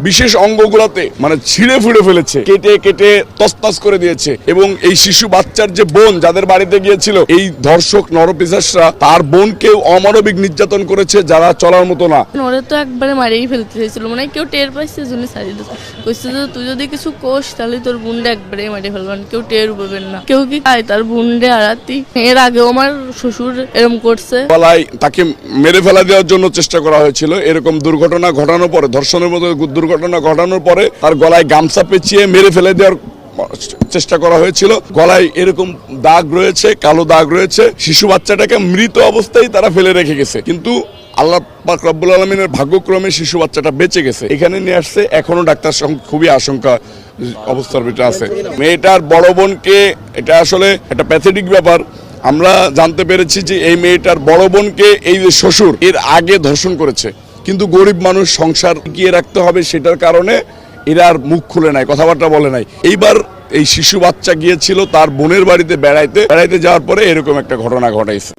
বিশেষ অঙ্গগুলোতে মানে ছিঁড়ে ফুড়ে ফেলেছে, কেটে কেটে তছনছ করে দিয়েছে। এবং এই শিশু বাচ্চার যে বোন যাদের বাড়িতে গিয়েছিল, এই ধর্ষক নরপিশাচরা তার বোনকেও অমানবিক নির্যাতন করেছে, যারা চলার মতো না। ওরা তো একবারে মারিয়েই ফেলতে চাইছিল, মানে কেউ টের পাইছে জন্য ছাড়িয়ে দিচ্ছে। কইছে যে তুই যদি কিছু কোষ তাহলে তোর বুনডে একবারে মারিয়ে ফেলবেন, কেউ টের পাবেন না। কেউ কি খায় তার বুনডে আড়াতি? এর আগেও আমার শ্বশুর এরকম করছে। গলায় তাকে মেরে ফেলা দেওয়ার জন্য চেষ্টা করা হয়েছিল। এরকম দুর্ঘটনা ঘটানোর পরে, ধর্ষণের মতো দুর্ঘটনা ঘটানোর পরে তার গলায় গামছা পেঁচিয়ে মেরে ফেলে দেওয়ার চেষ্টা করা হয়েছিল। গলায় এরকম দাগ রয়েছে, কালো দাগ রয়েছে। শিশু বাচ্চাটাকে মৃত অবস্থায় তারা ফেলে রেখে গেছে, কিন্তু আল্লাহ পাক রব্বুল আলামিনের ভাগ্যক্রমে শিশু বাচ্চাটা বেঁচে গেছে। এখানে নিয়ে আসছে, এখনো ডাক্তার খুবই আশঙ্কা অবস্থার ভিতরে আছে। মেয়েটার বড় বোনকে, এটা আসলে একটা প্যাথেটিক ব্যাপার, আমরা জানতে পেরেছি যে এই মেয়েটার বড় বোনকে এই যে শ্বশুর এর আগে ধর্ষণ করেছে, কিন্তু গরিব মানুষ, সংসার টিকিয়ে রাখতে হবে, সেটার কারণে এরা আর মুখ খুলে নাই, কথাবার্তা বলে নাই। এইবার এই শিশু বাচ্চা গিয়েছিল তার বোনের বাড়িতে বেড়াইতে যাওয়ার পরে এরকম একটা ঘটনা ঘটাইছে।